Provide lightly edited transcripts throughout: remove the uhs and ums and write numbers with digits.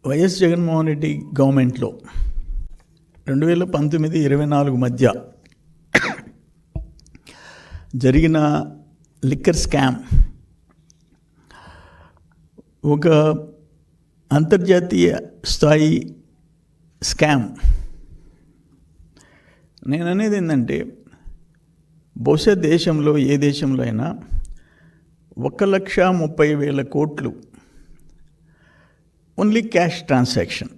YS Jaganmohan Reddy గవర్నమెంట్లో 2019-24 మధ్య జరిగిన లిక్కర్ స్కామ్ ఒక అంతర్జాతీయ స్థాయి స్కామ్. నేను అనేది ఏంటంటే, బహుశా దేశంలో ఏ దేశంలో అయినా 1,30,000 కోట్లు only cash transaction,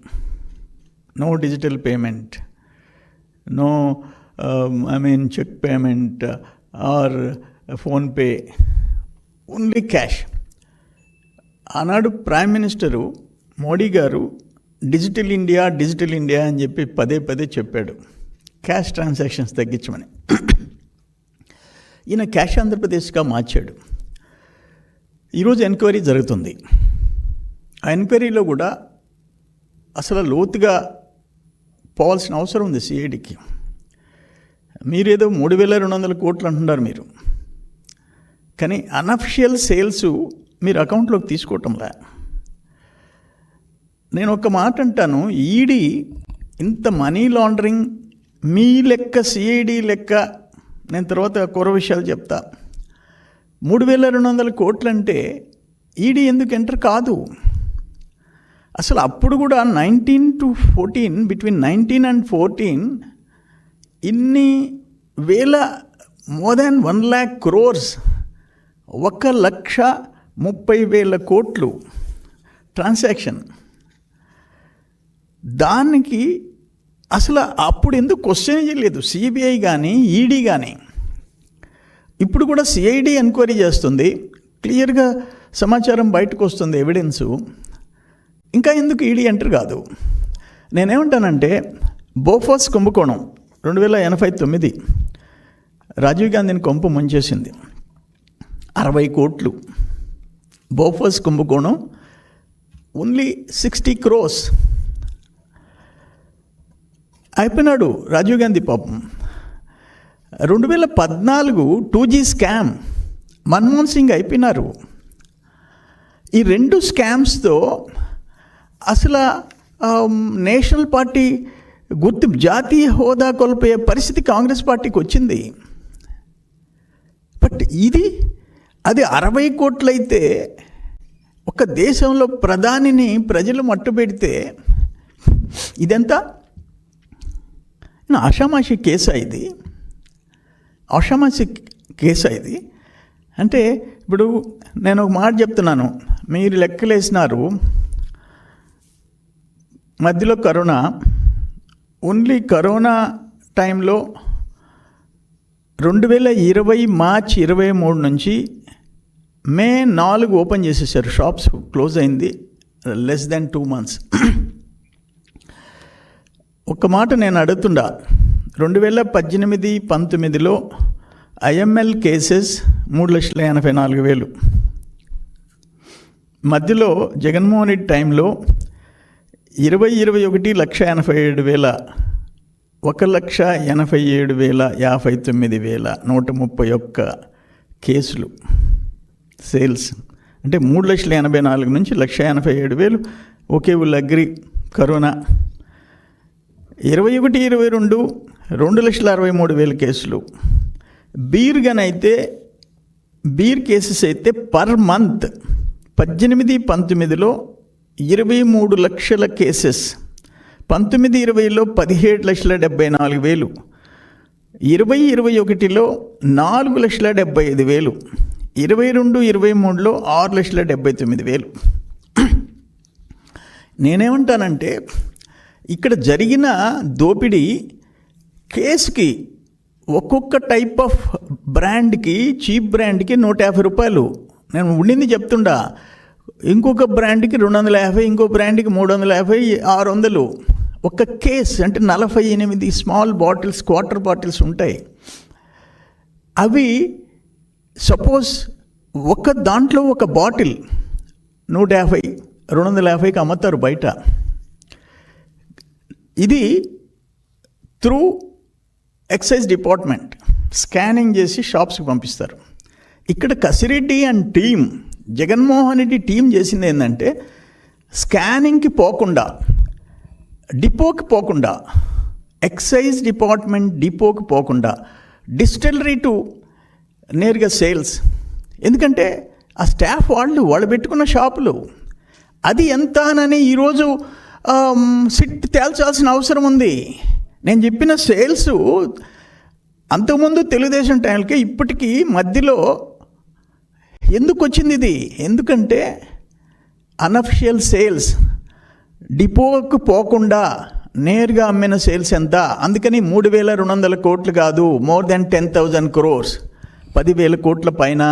no digital payment, no cheque payment or PhonePe, only cash. ఆనాడు ప్రైమ్ మినిస్టరు మోడీ గారు డిజిటల్ ఇండియా అని చెప్పి పదే చెప్పాడు, క్యాష్ ట్రాన్సాక్షన్స్ తగ్గించమని. ఈయన క్యాష్ ఆంధ్రప్రదేశ్గా మార్చాడు. ఈరోజు ఎంక్వైరీ జరుగుతుంది. ఆ ఎంక్వైరీలో కూడా అసలు లోతుగా పోవాల్సిన అవసరం ఉంది సిఐడికి. మీరేదో 3,200 కోట్లు అంటున్నారు మీరు, కానీ అన్అఫిషియల్ సేల్స్ మీరు అకౌంట్లోకి తీసుకోవటంలా. నేను ఒక మాట అంటాను, ఈడీ ఇంత మనీ లాండరింగ్ మీ లెక్క, సిఐడి లెక్క, నేను తర్వాత కూర విషయాలు చెప్తా. 3,200 కోట్లు అంటే ఈడీ ఎందుకు ఎంటర్ కాదు? అసలు అప్పుడు కూడా 19-14, బిట్వీన్ 19 and 14 ఇన్ని వేల, మోర్ దాన్ 1 lakh crores, 1,30,000 కోట్లు ట్రాన్సాక్షన్. దానికి అసలు అప్పుడు ఎందుకు క్వశ్చన్ చేయలేదు సిబిఐ కానీ ఈడీ కానీ? ఇప్పుడు కూడా సిఐడి ఎంక్వైరీ చేస్తుంది, క్లియర్గా సమాచారం బయటకు వస్తుంది, ఎవిడెన్సు. ఇంకా ఎందుకు ఈడీ ఎంటర్ కాదు? నేనేమంటానంటే, బోఫోర్స్ కుంభకోణం 2089 రాజీవ్ గాంధీని కొంపు ముంచేసింది. 60 కోట్లు. బోఫోర్స్ కుంభకోణం ఓన్లీ 60 crores. అయిపోయినాడు రాజీవ్ గాంధీ పాపం. 2014 2G స్కామ్, మన్మోహన్ సింగ్ అయిపోయినారు. ఈ 2 స్కామ్స్తో అసలు నేషనల్ పార్టీ జాతీయ హోదా కోల్పోయే పరిస్థితి కాంగ్రెస్ పార్టీకి వచ్చింది. బట్ అది 60 కోట్లయితే, ఒక దేశంలో ప్రధానిని ప్రజలు మట్టుపెడితే ఇదంతా ఆషామాషి కేసా ఇది? ఆషామాషి కేసా ఇది? అంటే ఇప్పుడు నేను ఒక మాట చెప్తున్నాను, మీరు లెక్కలేసినారు, మధ్యలో కరోనా, ఓన్లీ కరోనా టైంలో 2020 మార్చ్ 23 నుంచి మే 4 ఓపెన్ చేసేసారు, షాప్స్ క్లోజ్ అయింది, లెస్ దాన్ 2 months. ఒక మాట నేను అడుగుతుండా, 2018-19లో IML కేసెస్ 3,84,000. మధ్యలో జగన్మోహన్ రెడ్డి టైంలో 2021 1,87,000, 1,87,059,131 కేసులు సేల్స్. అంటే 3,84,000 నుంచి 1,87,000. ఓకే, వీళ్ళు అగ్రి. కరోనా 21-22 2,63,000 కేసులు. బీర్ కేసెస్ అయితే పర్ మంత్ 18-19లో 23 లక్షల కేసెస్, 19-20లో 17,74,000, 20-21లో 4,75,000, 22-23లో 6,79,000. నేనేమంటానంటే, ఇక్కడ జరిగిన దోపిడీ కేసుకి ఒక్కొక్క టైప్ ఆఫ్ బ్రాండ్కి, చీప్ బ్రాండ్కి 150 రూపాయలు. నేను ఉండింది చెప్తుండా. ఇంకొక బ్రాండ్కి 250, ఇంకో బ్రాండ్కి 350, 600. ఒక కేస్ అంటే 48 స్మాల్ బాటిల్స్, క్వార్టర్ బాటిల్స్ ఉంటాయి. అవి సపోజ్ ఒక దాంట్లో ఒక బాటిల్ 150, 250కి అమ్ముతారు బయట. ఇది త్రూ ఎక్సైజ్ డిపార్ట్మెంట్ స్కానింగ్ చేసి షాప్స్కి పంపిస్తారు. ఇక్కడ Kasireddy and team, Jaganmohan Reddy team చేసింది ఏంటంటే, స్కానింగ్కి పోకుండా, డిపోకి పోకుండా, ఎక్సైజ్ డిపార్ట్మెంట్ డిపోకి పోకుండా డిస్టిలరీ టు నేరుగా సేల్స్. ఎందుకంటే ఆ స్టాఫ్ వాళ్ళు పెట్టుకున్న షాపులు, అది ఎంత అని ఈరోజు సిట్ తేల్చాల్సిన అవసరం ఉంది. నేను చెప్పిన సేల్స్ అంతకుముందు తెలుగుదేశం టైంకి ఇప్పటికీ మధ్యలో ఎందుకు వచ్చింది ఇది? ఎందుకంటే అనఫిషియల్ సేల్స్, డిపోకు పోకుండా నేరుగా అమ్మిన సేల్స్ ఎంత? అందుకని 3,200 కోట్లు కాదు, మోర్ దెన్ 10,000 crores, 10,000 కోట్ల పైన.